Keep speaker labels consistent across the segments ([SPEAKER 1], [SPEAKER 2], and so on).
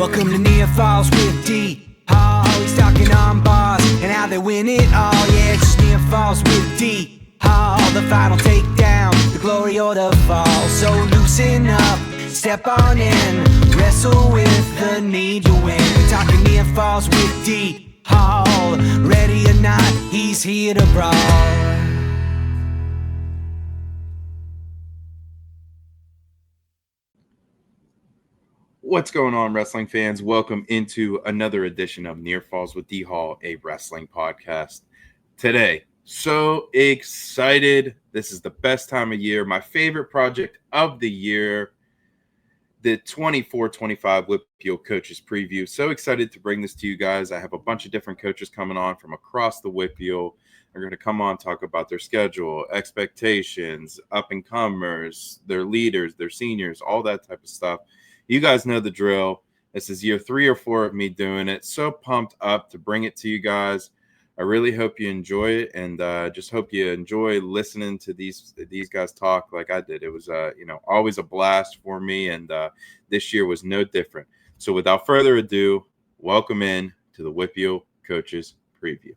[SPEAKER 1] Welcome to Near Falls with D. Hall. He's talking on bars and how they win it all. Yeah, it's just Near Falls with D. Hall. The final takedown, the glory or the fall. So loosen up, step on in, wrestle with the need to win. Talking Near Falls with D. Hall. Ready or not, he's here to brawl.
[SPEAKER 2] What's going on, wrestling fans? Welcome into another edition of Near Falls with D Hall, a wrestling podcast. Today, so excited. This is the best time of year. My favorite project of the year, the 24-25 WPIAL Coaches Preview. So excited to bring this to you guys. I have a bunch of different coaches coming on from across the WPIAL. They're going to come on, talk about their schedule, expectations, up-and-comers, their leaders, their seniors, all that type of stuff. You guys know the drill. This is year 3 or 4 of me doing it. So pumped up to bring it to you guys. I really hope you enjoy it, and just hope you enjoy listening to these guys talk like I did. It was always a blast for me, and this year was no different. So without further ado, welcome in to the WPIAL Coaches Preview.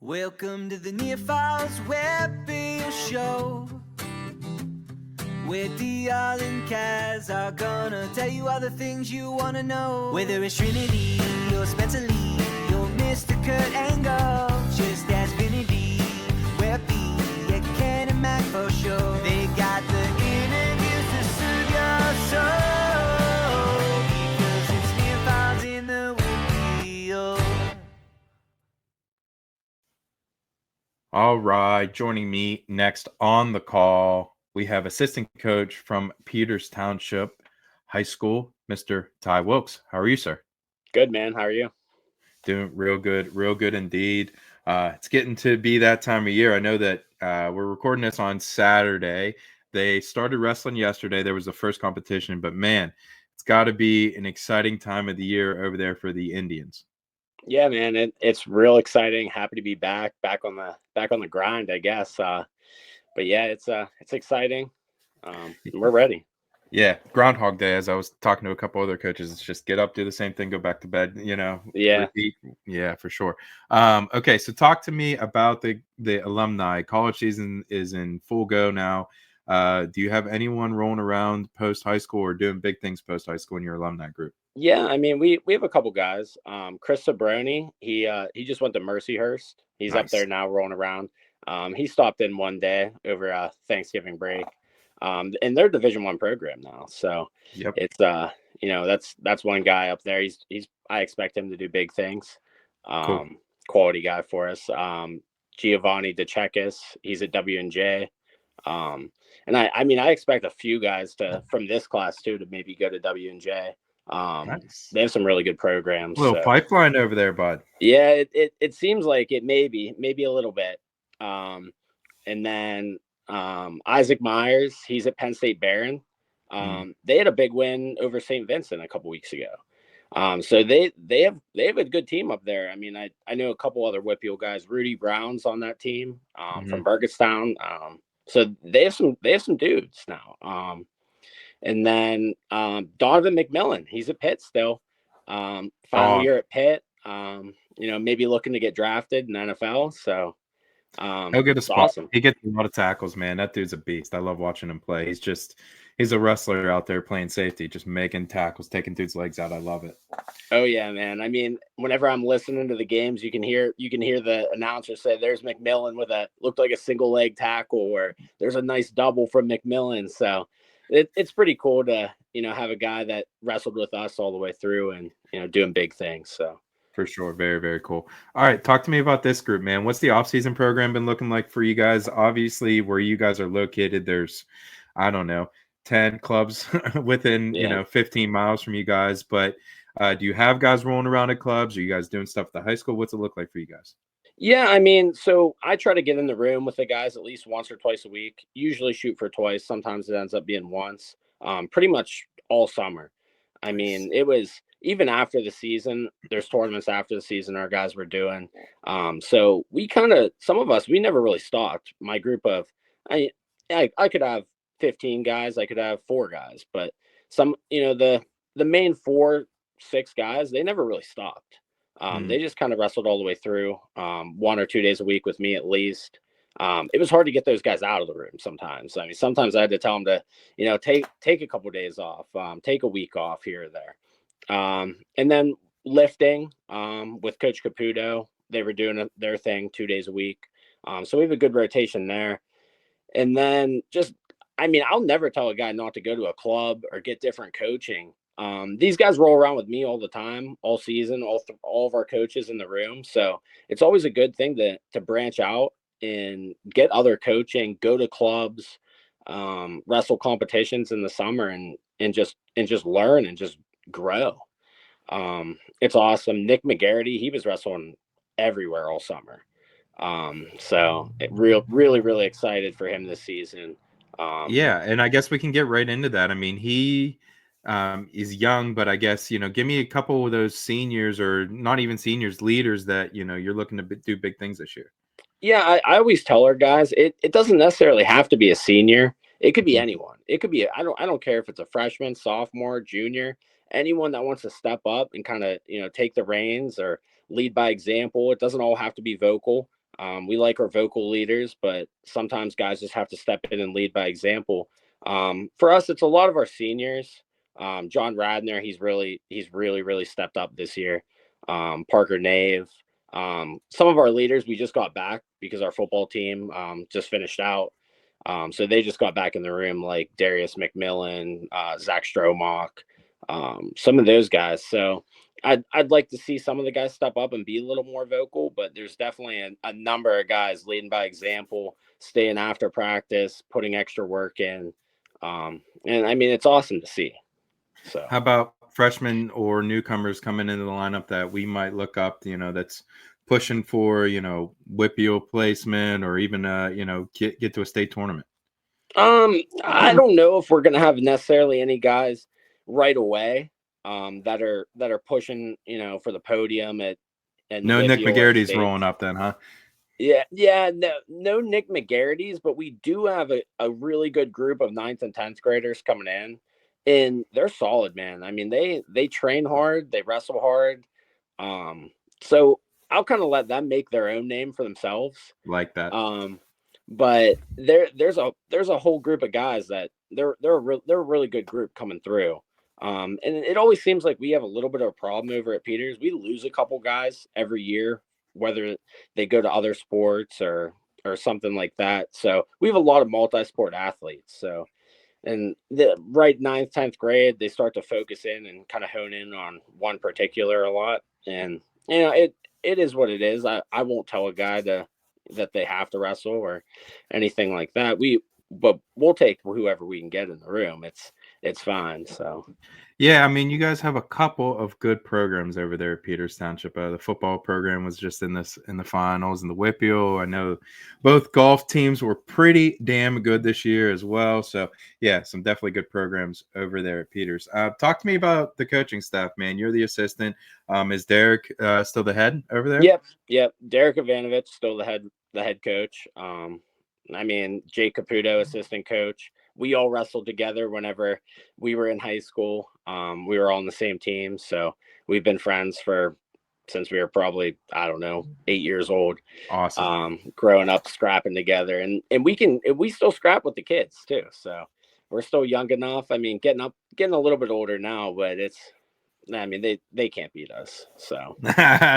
[SPEAKER 1] Welcome to the Near Falls WPIAL Show, where D.R. and Kaz are gonna tell you all the things you wanna know. Whether it's Trinity or Spencer Lee or Mr. Kurt Angle, just ask Vinny, Weppy, yeah, Ken and Mac for sure. They got the interviews to soothe your soul, because it's Near Falls in the WPIAL.
[SPEAKER 2] All right, joining me next on the call, we have assistant coach from Peters Township High School, Mr. Ty Wilkes. How are you, sir?
[SPEAKER 3] Good, man. How are you?
[SPEAKER 2] Doing real good indeed. It's getting to be that time of year. I know that we're recording this on Saturday. They started wrestling yesterday. There was the first competition, but man, it's got to be an exciting time of the year over there for the Indians.
[SPEAKER 3] Yeah, man. It's real exciting. Happy to be back on the grind, I guess. But yeah, it's exciting. We're ready.
[SPEAKER 2] Yeah, Groundhog Day. As I was talking to a couple other coaches, it's just get up, do the same thing, go back to bed.
[SPEAKER 3] Yeah,
[SPEAKER 2] repeat. Yeah, for sure. Okay, so talk to me about the alumni. College season is in full go now. Do you have anyone rolling around post high school or doing big things post high school in your alumni group?
[SPEAKER 3] Yeah. I mean, we have a couple guys. Chris Sabroni, he just went to Mercyhurst. He's
[SPEAKER 2] Nice.
[SPEAKER 3] up there now, rolling around. He stopped in one day over Thanksgiving break. And they're Division I program now. So
[SPEAKER 2] Yep.
[SPEAKER 3] it's that's one guy up there. I expect him to do big things.
[SPEAKER 2] Cool.
[SPEAKER 3] Quality guy for us. Giovanni DeCekis, he's at W&J. And I expect a few guys from this class too to maybe go to W&J.
[SPEAKER 2] Nice.
[SPEAKER 3] They have some really good programs.
[SPEAKER 2] A little pipeline over there, bud.
[SPEAKER 3] Yeah, it seems like it maybe a little bit. And then Isaac Myers, he's at Penn State Barron. They had a big win over St. Vincent a couple weeks ago. So they have a good team up there. I mean, I know a couple other WPIAL guys. Rudy Brown's on that team from Burgettstown. So they have some dudes now. And then Donovan McMillan, he's at Pitt still. Final year at Pitt. Maybe looking to get drafted in the NFL. So
[SPEAKER 2] he'll get a spot.
[SPEAKER 3] Awesome.
[SPEAKER 2] He gets a lot of tackles, man. That dude's a beast. I love watching him play. He's a wrestler out there playing safety, just making tackles, taking dudes' legs out. I love it.
[SPEAKER 3] Oh yeah, man. I mean, whenever I'm listening to the games, you can hear the announcer say, "There's McMillan with looked like a single leg tackle," or "There's a nice double from McMillan." So it's pretty cool to have a guy that wrestled with us all the way through and doing big things. So.
[SPEAKER 2] For sure. Very, very cool. All right. Talk to me about this group, man. What's the off-season program been looking like for you guys? Obviously, where you guys are located, there's, 10 clubs within, 15 miles from you guys. But do you have guys rolling around at clubs? Are you guys doing stuff at the high school? What's it look like for you guys?
[SPEAKER 3] Yeah, I mean, so I try to get in the room with the guys at least once or twice a week. Usually shoot for twice. Sometimes it ends up being once. Pretty much all summer. I mean, it was even after the season, there's tournaments after the season our guys were doing. So we some of us, we never really stopped. My group of, I could have 15 guys, I could have 4 guys, but some, the main 4 6 guys, they never really stopped.
[SPEAKER 2] Mm.
[SPEAKER 3] They just kind of wrestled all the way through, 1 or 2 days a week with me at least. It was hard to get those guys out of the room sometimes. I mean, sometimes I had to tell them to, take a couple of days off, take a week off here or there. And then lifting with Coach Caputo, they were doing their thing 2 days a week. So we have a good rotation there. And then I'll never tell a guy not to go to a club or get different coaching. These guys roll around with me all the time, all season, all of our coaches in the room. So it's always a good thing to branch out and get other coaching, go to clubs, wrestle competitions in the summer and just learn and just grow. It's awesome. Nick McGarity, he was wrestling everywhere all summer. So really excited for him this season.
[SPEAKER 2] Yeah, and I guess we can get right into that. I mean, he is young, but I guess, give me a couple of those seniors, or not even seniors, leaders that, you're looking to do big things this year.
[SPEAKER 3] Yeah, I always tell our guys, it doesn't necessarily have to be a senior. It could be anyone. It could be, I don't care if it's a freshman, sophomore, junior, anyone that wants to step up and kind of, take the reins or lead by example. It doesn't all have to be vocal. We like our vocal leaders, but sometimes guys just have to step in and lead by example. For us, it's a lot of our seniors. John Radner, he's really stepped up this year. Parker Nave. Some of our leaders we just got back because our football team just finished out. So they just got back in the room, like Darius McMillan, Zach Stromock, some of those guys. So I'd like to see some of the guys step up and be a little more vocal, but there's definitely a number of guys leading by example, staying after practice, putting extra work in. And I mean, it's awesome to see. So
[SPEAKER 2] how about freshmen or newcomers coming into the lineup that we might look up, that's pushing for, WPIAL placement, or even, get to a state tournament?
[SPEAKER 3] I don't know if we're going to have necessarily any guys right away that are pushing, for the podium and
[SPEAKER 2] No Nick
[SPEAKER 3] WPIAL
[SPEAKER 2] McGarrity's rolling up then, huh?
[SPEAKER 3] Yeah, no Nick McGarrity's, but we do have a really good group of 9th and 10th graders coming in, and they're solid, man. I mean, they train hard, they wrestle hard. So I'll kind of let them make their own name for themselves.
[SPEAKER 2] Like that.
[SPEAKER 3] But there's a whole group of guys that they're a really good group coming through. And it always seems like we have a little bit of a problem over at Peters. We lose a couple guys every year, whether they go to other sports or something like that. So we have a lot of multi-sport athletes. So, and the right 9th, 10th grade, they start to focus in and kind of hone in on one particular a lot. And, it is what it is. I won't tell a guy that they have to wrestle or anything like that. But we'll take whoever we can get in the room. It's fine. So
[SPEAKER 2] yeah, I mean, you guys have a couple of good programs over there at Peters Township. The football program was just in the finals, and the WPIAL. I know both golf teams were pretty damn good this year as well. So yeah, some definitely good programs over there at Peters. Talk to me about the coaching staff, man. You're the assistant. Is Derek still the head over there?
[SPEAKER 3] Yep. Derek Ivanovich still the head coach. I mean, Jake Caputo, assistant coach. We all wrestled together whenever we were in high school. We were all on the same team. So we've been friends since we were probably, 8 years old.
[SPEAKER 2] Awesome.
[SPEAKER 3] Growing up, scrapping together. And we still scrap with the kids too. So we're still young enough. I mean, getting a little bit older now, but they can't beat us. So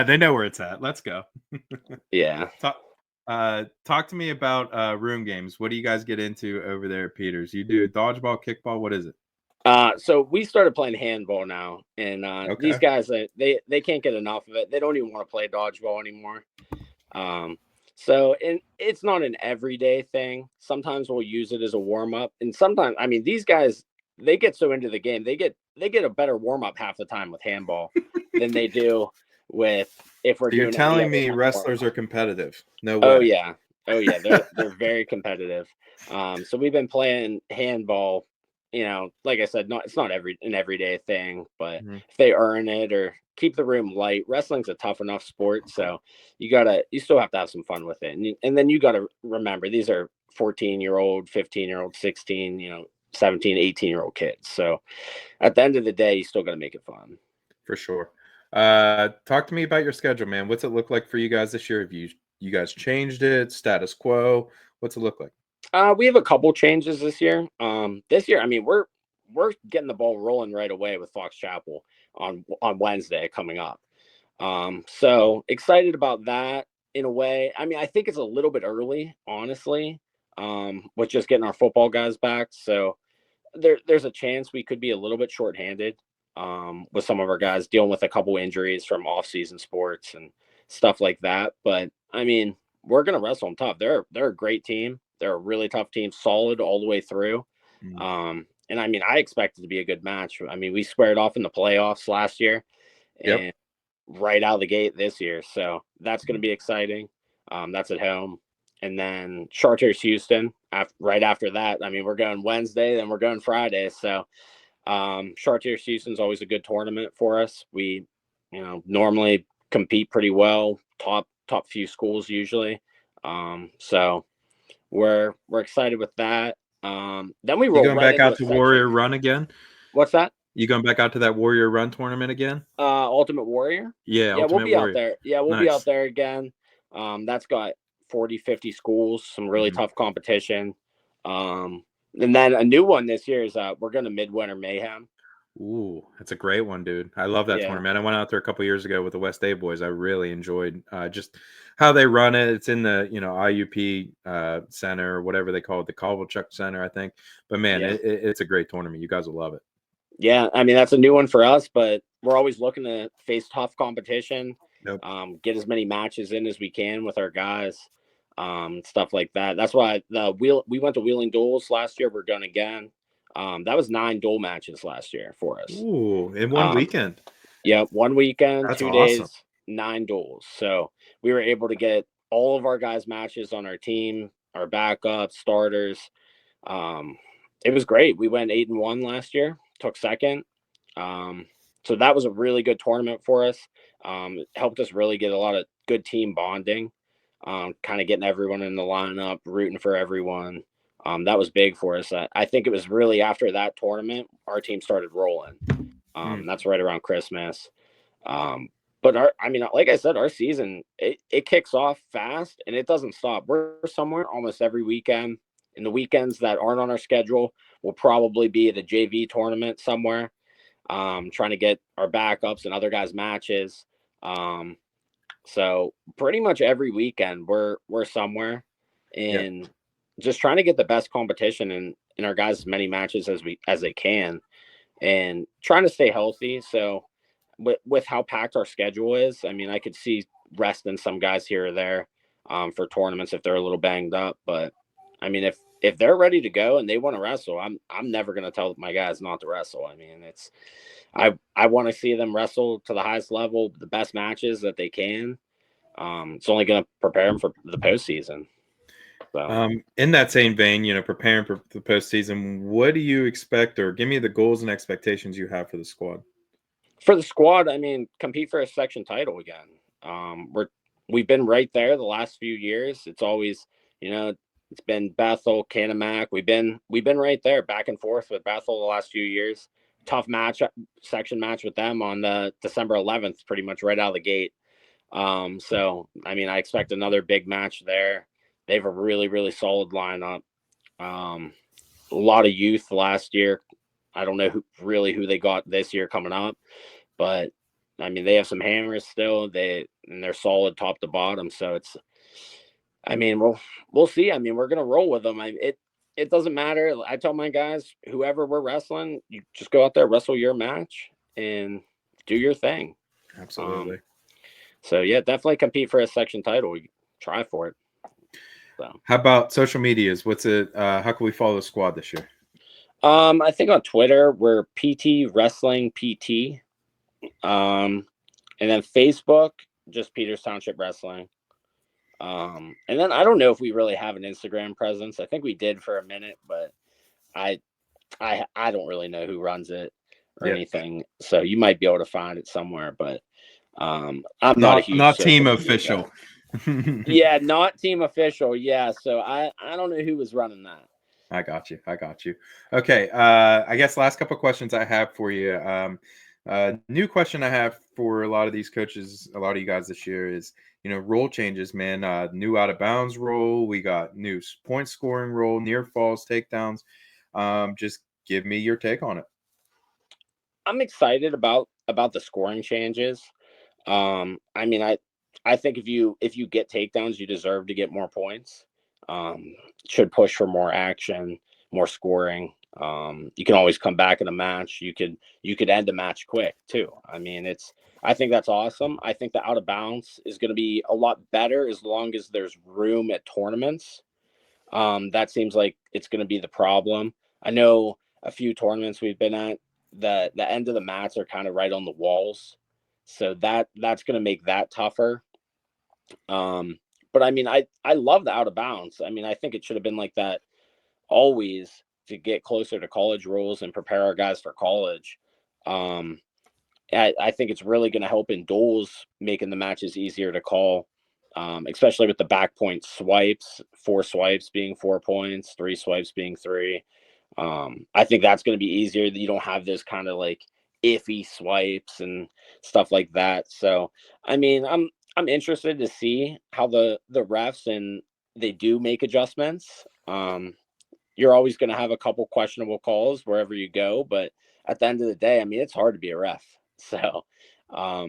[SPEAKER 2] they know where it's at. Let's go.
[SPEAKER 3] Yeah.
[SPEAKER 2] Talk to me about room games. What do you guys get into over there at Peters? You do dodgeball, kickball. What is it?
[SPEAKER 3] So we started playing handball now, and these guys they can't get enough of it. They don't even want to play dodgeball anymore. So and it's not an everyday thing. Sometimes we'll use it as a warm up, and sometimes these guys, they get so into the game, they get a better warm up half the time with handball than they do with if we're. So
[SPEAKER 2] you're telling me wrestlers are competitive? No way.
[SPEAKER 3] Oh yeah, they're very competitive. So we've been playing handball. Like I said, it's not an everyday thing, but if they earn it or keep the room light, wrestling's a tough enough sport. So you still have to have some fun with it. And then you got to remember, these are 14-year-old, 15-year-old, 16, 17, 18-year-old kids. So at the end of the day, you still got to make it fun.
[SPEAKER 2] For sure. Talk to me about your schedule, man. What's it look like for you guys this year? Have you guys changed it? Status quo? What's it look like?
[SPEAKER 3] We have a couple changes this year. This year, I mean, we're getting the ball rolling right away with Fox Chapel on Wednesday coming up. So excited about that in a way. I mean, I think it's a little bit early, honestly, with just getting our football guys back. So there's a chance we could be a little bit shorthanded with some of our guys dealing with a couple injuries from off-season sports and stuff like that. But I mean, we're gonna wrestle them tough. They're a great team. They're a really tough team, solid all the way through. And I mean, I expect it to be a good match. I mean, we squared off in the playoffs last year, and right out of the gate this year. So that's going to be exciting. That's at home. And then Chartiers Houston right after that. I mean, we're going Wednesday, then we're going Friday. So Chartiers Houston's always a good tournament for us. We, normally compete pretty well, top few schools usually. So we're excited with that. Then we roll
[SPEAKER 2] You going
[SPEAKER 3] right
[SPEAKER 2] back
[SPEAKER 3] into
[SPEAKER 2] out
[SPEAKER 3] a
[SPEAKER 2] to
[SPEAKER 3] section.
[SPEAKER 2] Warrior Run again?
[SPEAKER 3] What's that?
[SPEAKER 2] You going back out to that Warrior Run tournament again?
[SPEAKER 3] Ultimate Warrior.
[SPEAKER 2] Yeah,
[SPEAKER 3] We'll
[SPEAKER 2] Ultimate
[SPEAKER 3] be
[SPEAKER 2] Warrior.
[SPEAKER 3] out there. Yeah, we'll be out there again. That's got 40, 50 schools, some really tough competition. And then a new one this year is we're going to Midwinter Mayhem.
[SPEAKER 2] Ooh, that's a great one, dude. I love that tournament. I went out there a couple years ago with the West A boys. I really enjoyed just how they run it. It's in the IUP center, or whatever they call it, the Kovalchuk Center, I think. But man, it's a great tournament. You guys will love it. Yeah,
[SPEAKER 3] I mean, that's a new one for us, but we're always looking to face tough competition. Get as many matches in as we can with our guys, stuff like that. That's why we went to Wheeling Duels last year. We're going again. That was 9 duel matches last year for us.
[SPEAKER 2] Ooh, in one weekend.
[SPEAKER 3] Yeah, 1 weekend,
[SPEAKER 2] That's
[SPEAKER 3] 2
[SPEAKER 2] awesome.
[SPEAKER 3] days, 9 duels. So we were able to get all of our guys' matches on our team, our backups, starters. It was great. We went 8-1 last year, took second. So that was a really good tournament for us. It helped us really get a lot of good team bonding, kind of getting everyone in the lineup, rooting for everyone. That was big for us. I think it was really after that tournament, our team started rolling. That's right around Christmas. But like I said, our season, it kicks off fast and it doesn't stop. We're somewhere almost every weekend. In the weekends that aren't on our schedule, we'll probably be at a JV tournament somewhere, trying to get our backups and other guys' matches. So pretty much every weekend we're somewhere and just trying to get the best competition in our guys' as many matches as they can, and trying to stay healthy. So with how packed our schedule is, I mean, I could see resting some guys here or there for tournaments if they're a little banged up. But I mean, if they're ready to go and they want to wrestle, I'm never going to tell my guys not to wrestle. I mean, I want to see them wrestle to the highest level, the best matches that they can. It's only going to prepare them for the postseason. So.
[SPEAKER 2] In that same vein, preparing for the postseason, what do you expect, or give me the goals and expectations you have for the squad?
[SPEAKER 3] For the squad, I mean, compete for a section title again. We've been right there the last few years. It's always, it's been Bethel, Canamac. We've been right there, back and forth with Bethel the last few years. Tough section match with them on the December 11th, pretty much right out of the gate. So I mean, I expect another big match there. They have a really, really solid lineup. A lot of youth last year. I don't know who they got this year coming up, but I mean, they have some hammers still. They're solid top to bottom. So I mean, we'll see. I mean, we're going to roll with them. It doesn't matter. I tell my guys, whoever we're wrestling, you just go out there, wrestle your match and do your thing.
[SPEAKER 2] Absolutely.
[SPEAKER 3] So yeah, definitely compete for a section title. Try for it. So.
[SPEAKER 2] How about social medias? What's it? How can we follow the squad this year?
[SPEAKER 3] I think on Twitter we're PT Wrestling PT. And then Facebook, just Peters Township Wrestling. And then I don't know if we really have an Instagram presence. I think we did for a minute, but I don't really know who runs it or anything. So you might be able to find it somewhere, but I'm not a huge
[SPEAKER 2] not team official.
[SPEAKER 3] Yeah, not team official. Yeah, so I don't know who was running that.
[SPEAKER 2] I got you. Okay. I guess last couple of questions I have for you. New question I have for a lot of these coaches, a lot of you guys this year is, rule changes, man. New out of bounds rule. We got new point scoring rule, near falls, takedowns. Just give me your take on it.
[SPEAKER 3] I'm excited about the scoring changes. I mean, I think if you get takedowns, you deserve to get more points. Should push for more action, more scoring. You can always come back in a match. You could end a match quick too. I mean, I think that's awesome. I think the out of bounds is going to be a lot better as long as there's room at tournaments. That seems like it's going to be the problem. I know a few tournaments we've been at, the end of the mats are kind of right on the walls, so that's going to make that tougher. But I mean, I love the out of bounds. I mean, I think it should have been like that always to get closer to college rules and prepare our guys for college. I think it's really going to help in duels, making the matches easier to call, especially with the back point swipes, 4 swipes being 4 points, 3 swipes being 3. I think that's going to be easier. You don't have this kind of like iffy swipes and stuff like that. So, I mean, I'm interested to see how the refs and they do make adjustments. You're always going to have a couple questionable calls wherever you go, but at the end of the day, I mean, it's hard to be a ref. So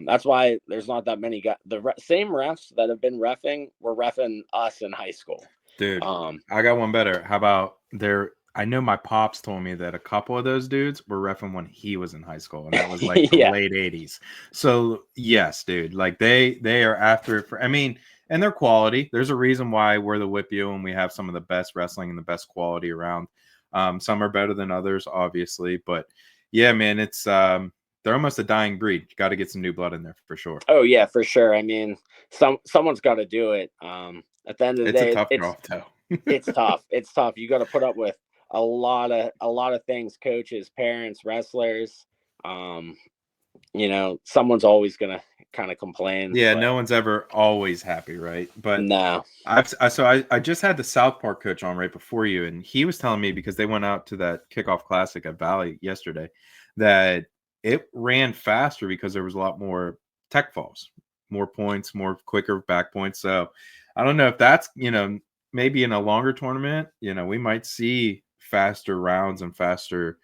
[SPEAKER 3] that's why there's not that many guys. Same refs that have been reffing were reffing us in high school.
[SPEAKER 2] Dude, I got one better. How about I know my pops told me that a couple of those dudes were reffing when he was in high school, and that was like the late 80s. So yes, dude, like they are after it I mean, and their quality. There's a reason why we're the WPIAL and we have some of the best wrestling and the best quality around. Some are better than others, obviously, but yeah, man, it's they're almost a dying breed. You got to get some new blood in there for sure.
[SPEAKER 3] Oh yeah, for sure. I mean, someone's got to do it. At the end of the day,
[SPEAKER 2] it's a tough draw, though.
[SPEAKER 3] It's tough. It's tough. You got to put up with a lot of things, coaches, parents, wrestlers. Someone's always gonna kind of complain.
[SPEAKER 2] Yeah, no one's ever always happy, right? But
[SPEAKER 3] no.
[SPEAKER 2] I just had the South Park coach on right before you, and he was telling me, because they went out to that kickoff classic at Valley yesterday, that it ran faster because there was a lot more tech falls, more points, more quicker back points. So I don't know if that's, maybe in a longer tournament, we might see faster rounds and faster,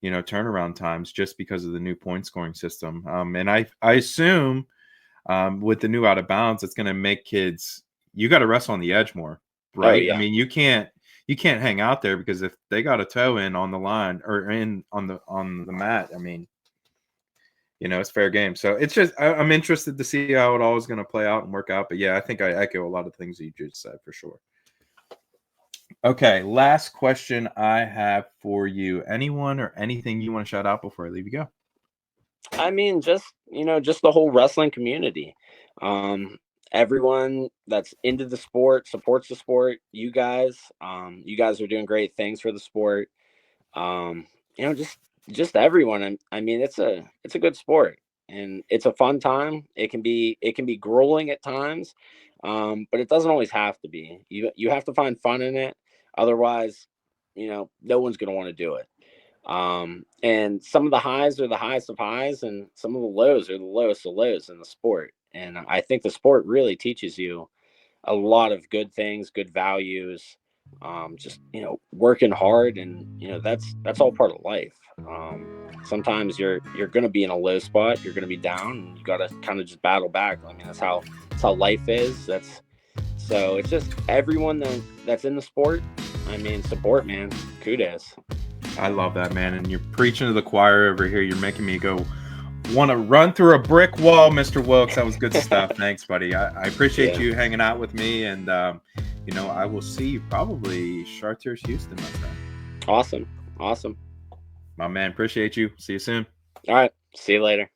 [SPEAKER 2] turnaround times just because of the new point scoring system. And I assume with the new out of bounds, it's going to make kids, you got to wrestle on the edge more, right?
[SPEAKER 3] Oh, yeah.
[SPEAKER 2] I mean, you can't hang out there, because if they got a toe in on the line or on the mat, I mean, it's fair game. So it's just, I'm interested to see how it all is going to play out and work out. But yeah, I think I echo a lot of things that you just said for sure. Okay, last question I have for you. Anyone or anything you want to shout out before I leave you go?
[SPEAKER 3] I mean, just the whole wrestling community. Everyone that's into the sport, supports the sport. You guys are doing great things for the sport. Just everyone. I mean, it's a good sport and it's a fun time. It can be grueling at times, but it doesn't always have to be. You have to find fun in it. Otherwise, no one's going to want to do it. And some of the highs are the highest of highs, and some of the lows are the lowest of lows in the sport. And I think the sport really teaches you a lot of good things, good values, just, working hard, and, that's all part of life. Sometimes you're going to be in a low spot, you're going to be down, and you got to kind of just battle back. I mean, that's how life is. So it's just everyone that's in the sport. I mean, support, man. Kudos.
[SPEAKER 2] I love that, man. And you're preaching to the choir over here. You're making me want to run through a brick wall, Mr. Wilkes. That was good stuff. Thanks, buddy. I appreciate you hanging out with me. And, I will see you probably Chartiers, Houston, my friend.
[SPEAKER 3] Awesome.
[SPEAKER 2] My man, appreciate you. See you soon.
[SPEAKER 3] All right. See you later.